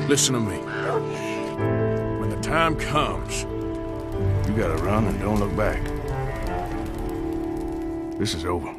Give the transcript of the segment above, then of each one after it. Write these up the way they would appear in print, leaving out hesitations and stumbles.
Listen to me. When the time comes, you gotta run and don't look back. This is over.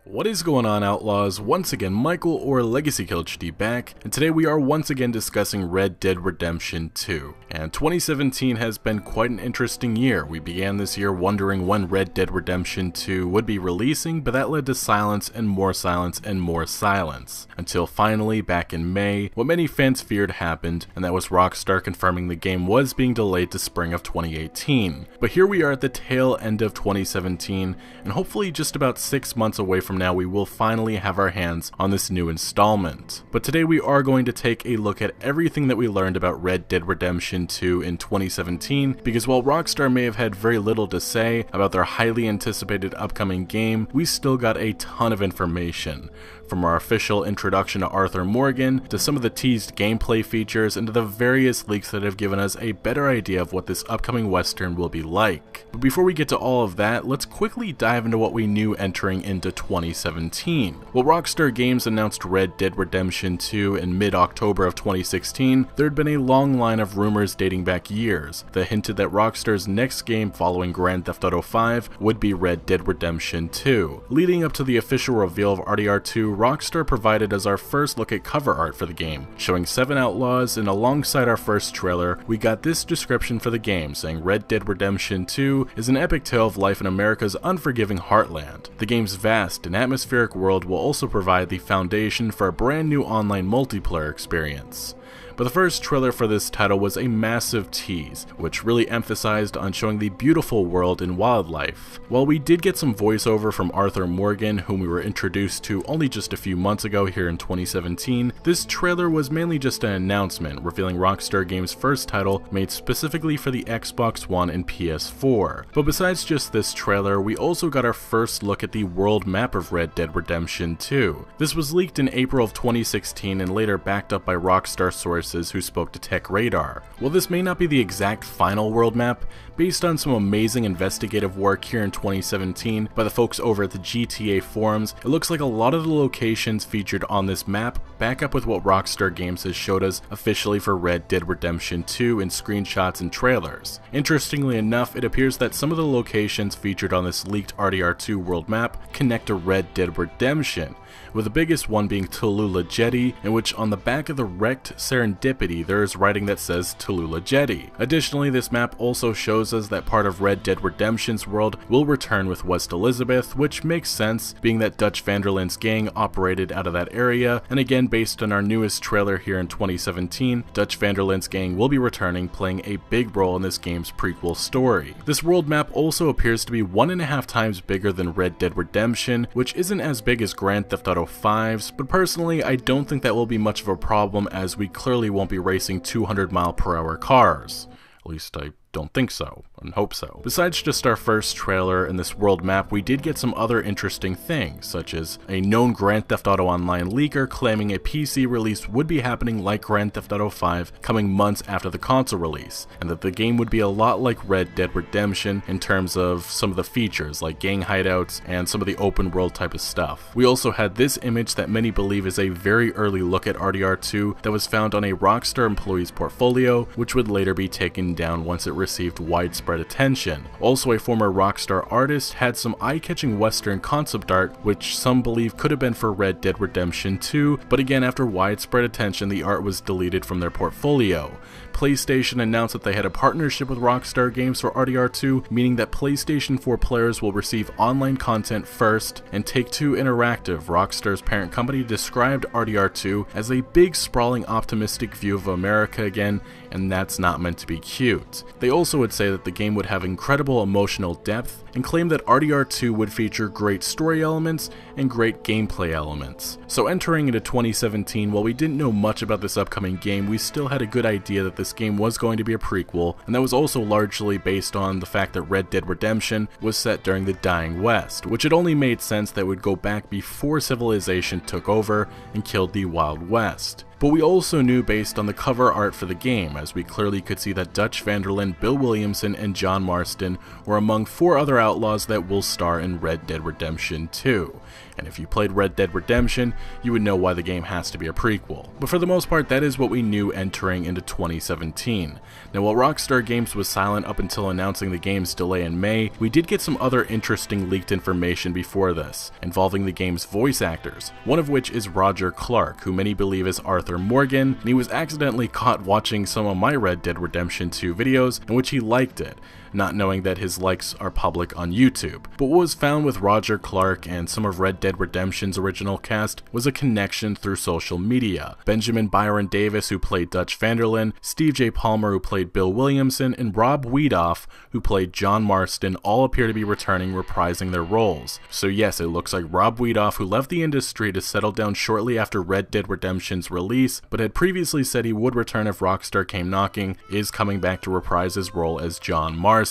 What is going on, Outlaws? Once again, Michael or Legacy Kill HD back, and today we are once again discussing Red Dead Redemption 2. And 2017 has been quite an interesting year. We began this year wondering when Red Dead Redemption 2 would be releasing, but that led to silence and more silence and more silence. Until finally, back in May, what many fans feared happened, and that was Rockstar confirming the game was being delayed to spring of 2018. But here we are at the tail end of 2017, and hopefully just about 6 months away from now we will finally have our hands on this new installment. But today we are going to take a look at everything that we learned about Red Dead Redemption 2 in 2017, because while Rockstar may have had very little to say about their highly anticipated upcoming game, we still got a ton of information. From our official introduction to Arthur Morgan, to some of the teased gameplay features, and to the various leaks that have given us a better idea of what this upcoming Western will be like. But before we get to all of that, let's quickly dive into what we knew entering into 2017. Well, Rockstar Games announced Red Dead Redemption 2 in mid-October of 2016, there had been a long line of rumors dating back years that hinted that Rockstar's next game following Grand Theft Auto 5 would be Red Dead Redemption 2. Leading up to the official reveal of RDR2, Rockstar provided us our first look at cover art for the game, showing 7 outlaws, and alongside our first trailer, we got this description for the game, saying Red Dead Redemption 2 is an epic tale of life in America's unforgiving heartland. The game's vast and atmospheric world will also provide the foundation for a brand new online multiplayer experience. But the first trailer for this title was a massive tease, which really emphasized on showing the beautiful world and wildlife. While we did get some voiceover from Arthur Morgan, whom we were introduced to only just a few months ago here in 2017, this trailer was mainly just an announcement revealing Rockstar Games' first title made specifically for the Xbox One and PS4. But besides just this trailer, we also got our first look at the world map of Red Dead Redemption 2. This was leaked in April of 2016 and later backed up by Rockstar sources who spoke to Tech Radar. While this may not be the exact final world map, based on some amazing investigative work here in 2017 by the folks over at the GTA forums, it looks like a lot of the locations featured on this map back up with what Rockstar Games has showed us officially for Red Dead Redemption 2 in screenshots and trailers. Interestingly enough, it appears that some of the locations featured on this leaked RDR2 world map connect to Red Dead Redemption, with the biggest one being Tallulah Jetty, in which on the back of the wrecked Serendipity there is writing that says Tallulah Jetty. Additionally, this map also shows us that part of Red Dead Redemption's world will return with West Elizabeth, which makes sense, being that Dutch van der Linde's gang operated out of that area, and again based on our newest trailer here in 2017, Dutch van der Linde's gang will be returning, playing a big role in this game's prequel story. This world map also appears to be 1.5 times bigger than Red Dead Redemption, which isn't as big as Grand Theft Auto 5's, but personally I don't think that will be much of a problem, as we clearly won't be racing 200-mile-per-hour cars. At least I don't think so, and hope so. Besides just our first trailer and this world map, we did get some other interesting things, such as a known Grand Theft Auto Online leaker claiming a PC release would be happening like Grand Theft Auto 5 coming months after the console release, and that the game would be a lot like Red Dead Redemption in terms of some of the features like gang hideouts and some of the open world type of stuff. We also had this image that many believe is a very early look at RDR2 that was found on a Rockstar employee's portfolio, which would later be taken down once it received widespread attention. Also, a former Rockstar artist had some eye-catching Western concept art, which some believe could have been for Red Dead Redemption 2, but again, after widespread attention, the art was deleted from their portfolio. PlayStation announced that they had a partnership with Rockstar Games for RDR2, meaning that PlayStation 4 players will receive online content first, and Take-Two Interactive, Rockstar's parent company, described RDR2 as a big, sprawling, optimistic view of America again, and that's not meant to be cute. They also would say that the game would have incredible emotional depth, and claim that RDR2 would feature great story elements and great gameplay elements. So entering into 2017, while we didn't know much about this upcoming game, we still had a good idea that this game was going to be a prequel, and that was also largely based on the fact that Red Dead Redemption was set during the dying West, which it only made sense that would go back before civilization took over and killed the Wild West. But we also knew based on the cover art for the game, as we clearly could see that Dutch van der Linde, Bill Williamson, and John Marston were among 4 other outlaws that will star in Red Dead Redemption 2. And if you played Red Dead Redemption, you would know why the game has to be a prequel. But for the most part, that is what we knew entering into 2017. Now, while Rockstar Games was silent up until announcing the game's delay in May, we did get some other interesting leaked information before this, involving the game's voice actors, one of which is Roger Clark, who many believe is Arthur Morgan, and he was accidentally caught watching some of my Red Dead Redemption 2 videos, in which he liked it, not knowing that his likes are public on YouTube. But what was found with Roger Clark and some of Red Dead Redemption's original cast was a connection through social media. Benjamin Byron Davis, who played Dutch van der Linde, Steve J. Palmer, who played Bill Williamson, and Rob Wiedoff, who played John Marston, all appear to be returning, reprising their roles. So yes, it looks like Rob Wiedoff, who left the industry to settle down shortly after Red Dead Redemption's release, but had previously said he would return if Rockstar came knocking, is coming back to reprise his role as John Marston.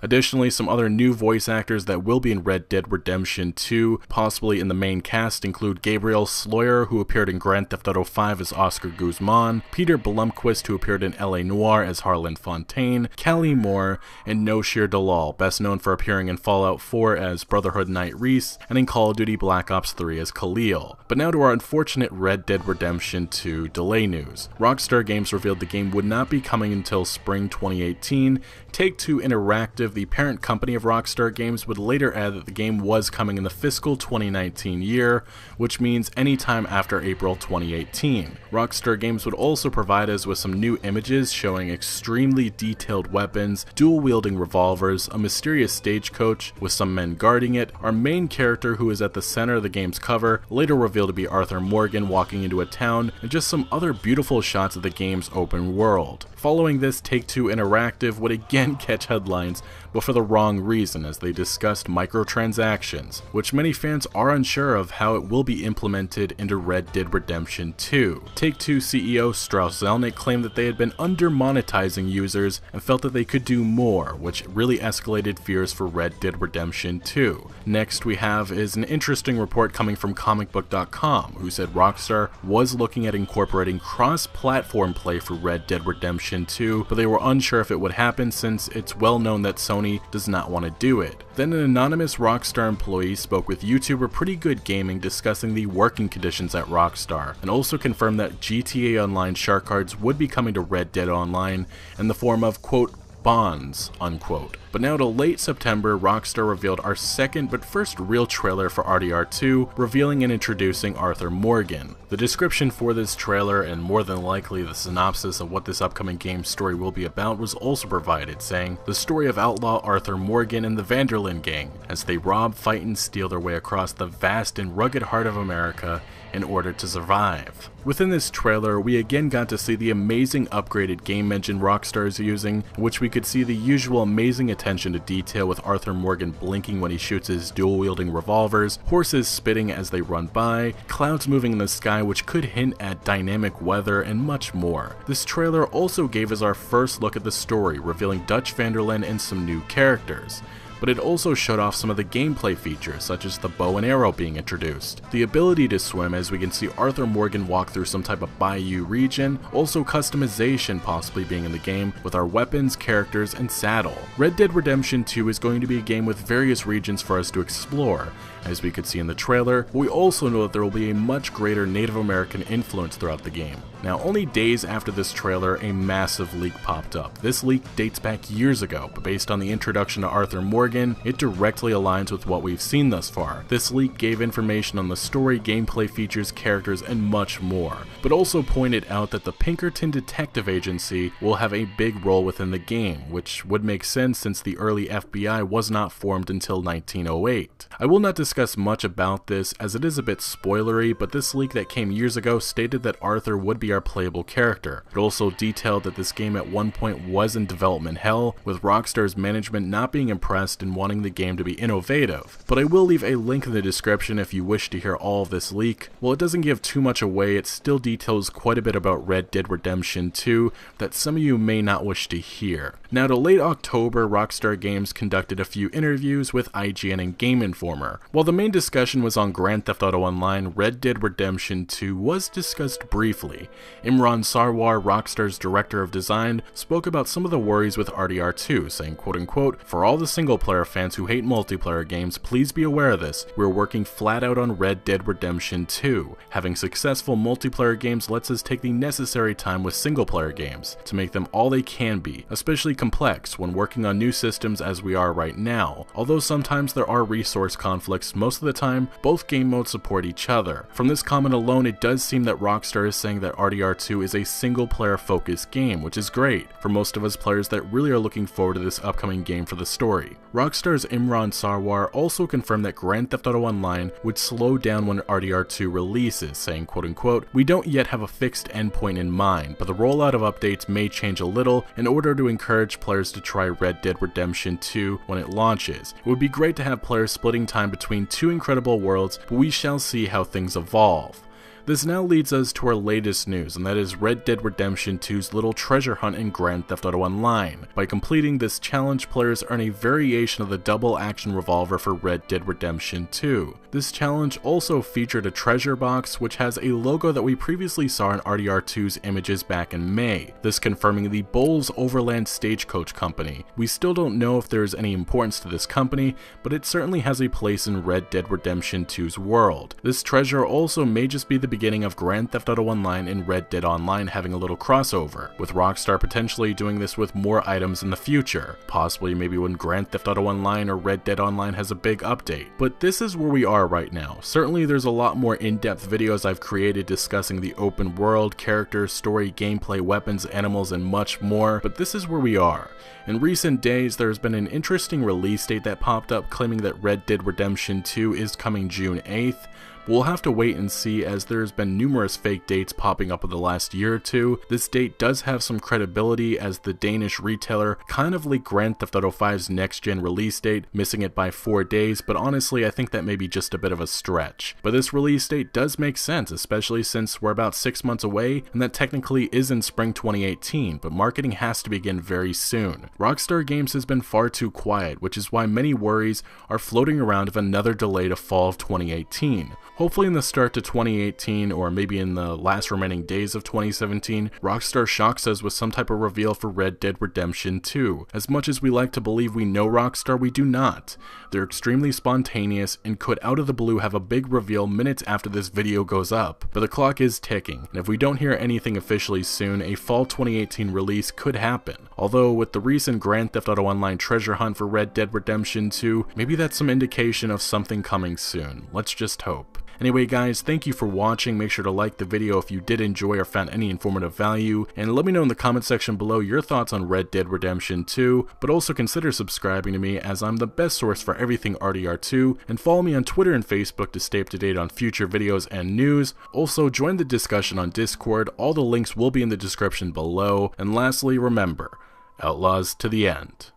Additionally, some other new voice actors that will be in Red Dead Redemption 2, possibly in the main cast, include Gabriel Sloyer, who appeared in Grand Theft Auto 5 as Oscar Guzman, Peter Blumquist, who appeared in LA Noire as Harlan Fontaine, Callie Moore, and Noshir Dalal, best known for appearing in Fallout 4 as Brotherhood Knight Reese, and in Call of Duty Black Ops 3 as Khalil. But now to our unfortunate Red Dead Redemption 2 delay news. Rockstar Games revealed the game would not be coming until spring 2018. Take-Two Interactive, the parent company of Rockstar Games, would later add that the game was coming in the fiscal 2019 year, which means anytime after April 2018. Rockstar Games would also provide us with some new images showing extremely detailed weapons, dual-wielding revolvers, a mysterious stagecoach with some men guarding it, our main character, who is at the center of the game's cover, later revealed to be Arthur Morgan walking into a town, and just some other beautiful shots of the game's open world. Following this, Take-Two Interactive would again catch headlines, but for the wrong reason, as they discussed microtransactions, which many fans are unsure of how it will be implemented into Red Dead Redemption 2. Take-Two CEO Strauss Zelnick claimed that they had been under-monetizing users and felt that they could do more, which really escalated fears for Red Dead Redemption 2. Next we have is an interesting report coming from comicbook.com, who said Rockstar was looking at incorporating cross-platform play for Red Dead Redemption 2, but they were unsure if it would happen since it's well known that Sony does not want to do it. Then an anonymous Rockstar employee spoke with YouTuber Pretty Good Gaming discussing the working conditions at Rockstar, and also confirmed that GTA Online shark cards would be coming to Red Dead Online in the form of, quote, bonds, unquote. But now to late September, Rockstar revealed our second but first real trailer for RDR2, revealing and introducing Arthur Morgan. The description for this trailer, and more than likely the synopsis of what this upcoming game's story will be about, was also provided, saying, the story of outlaw Arthur Morgan and the van der Linde gang, as they rob, fight, and steal their way across the vast and rugged heart of America in order to survive. Within this trailer, we again got to see the amazing upgraded game engine Rockstar is using, in which we could see the usual amazing attention to detail with Arthur Morgan blinking when he shoots his dual-wielding revolvers, horses spitting as they run by, clouds moving in the sky which could hint at dynamic weather, and much more. This trailer also gave us our first look at the story, revealing Dutch van der Linde and some new characters. But it also showed off some of the gameplay features, such as the bow and arrow being introduced, the ability to swim as we can see Arthur Morgan walk through some type of bayou region, also customization possibly being in the game with our weapons, characters, and saddle. Red Dead Redemption 2 is going to be a game with various regions for us to explore, as we could see in the trailer, but we also know that there will be a much greater Native American influence throughout the game. Now, only days after this trailer, a massive leak popped up. This leak dates back years ago, but based on the introduction to Arthur Morgan, it directly aligns with what we've seen thus far. This leak gave information on the story, gameplay features, characters, and much more, but also pointed out that the Pinkerton Detective Agency will have a big role within the game, which would make sense since the early FBI was not formed until 1908. I will not discuss much about this as it is a bit spoilery, but this leak that came years ago stated that Arthur would be our playable character. It also detailed that this game at one point was in development hell, with Rockstar's management not being impressed steadfast in wanting the game to be innovative, but I will leave a link in the description if you wish to hear all of this leak. While it doesn't give too much away, it still details quite a bit about Red Dead Redemption 2 that some of you may not wish to hear. Now, to late October, Rockstar Games conducted a few interviews with IGN and Game Informer. While the main discussion was on Grand Theft Auto Online, Red Dead Redemption 2 was discussed briefly. Imran Sarwar, Rockstar's director of design, spoke about some of the worries with RDR2, saying, quote-unquote, "For all the single-player fans who hate multiplayer games, please be aware of this. We're working flat out on Red Dead Redemption 2. Having successful multiplayer games lets us take the necessary time with single-player games to make them all they can be, especially complex when working on new systems as we are right now. Although sometimes there are resource conflicts, most of the time, both game modes support each other." From this comment alone, it does seem that Rockstar is saying that RDR2 is a single-player focused game, which is great for most of us players that really are looking forward to this upcoming game for the story. Rockstar's Imran Sarwar also confirmed that Grand Theft Auto Online would slow down when RDR2 releases, saying, quote-unquote, "We don't yet have a fixed endpoint in mind, but the rollout of updates may change a little in order to encourage players to try Red Dead Redemption 2 when it launches. It would be great to have players splitting time between two incredible worlds, but we shall see how things evolve." This now leads us to our latest news, and that is Red Dead Redemption 2's little treasure hunt in Grand Theft Auto Online. By completing this challenge, players earn a variation of the double action revolver for Red Dead Redemption 2. This challenge also featured a treasure box which has a logo that we previously saw in RDR2's images back in May, this confirming the Bowles Overland Stagecoach Company. We still don't know if there is any importance to this company, but it certainly has a place in Red Dead Redemption 2's world. This treasure also may just be the beginning of Grand Theft Auto Online and Red Dead Online having a little crossover, with Rockstar potentially doing this with more items in the future, possibly maybe when Grand Theft Auto Online or Red Dead Online has a big update. But this is where we are right now. Certainly there's a lot more in-depth videos I've created discussing the open world, characters, story, gameplay, weapons, animals, and much more, but this is where we are. In recent days, there's been an interesting release date that popped up claiming that Red Dead Redemption 2 is coming June 8th. We'll have to wait and see, as there's been numerous fake dates popping up in the last year or two. This date does have some credibility, as the Danish retailer kind of leaked Grand Theft Auto 5's next-gen release date, missing it by 4 days, but honestly I think that may be just a bit of a stretch. But this release date does make sense, especially since we're about 6 months away, and that technically is in spring 2018, but marketing has to begin very soon. Rockstar Games has been far too quiet, which is why many worries are floating around of another delay to fall of 2018. Hopefully in the start to 2018, or maybe in the last remaining days of 2017, Rockstar shocks us with some type of reveal for Red Dead Redemption 2. As much as we like to believe we know Rockstar, we do not. They're extremely spontaneous and could out of the blue have a big reveal minutes after this video goes up. But the clock is ticking, and if we don't hear anything officially soon, a fall 2018 release could happen. Although with the recent Grand Theft Auto Online treasure hunt for Red Dead Redemption 2, maybe that's some indication of something coming soon. Let's just hope. Anyway guys, thank you for watching. Make sure to like the video if you did enjoy or found any informative value, and let me know in the comment section below your thoughts on Red Dead Redemption 2, but also consider subscribing to me, as I'm the best source for everything RDR2, and follow me on Twitter and Facebook to stay up to date on future videos and news. Also join the discussion on Discord, all the links will be in the description below, and lastly remember, Outlaws to the end.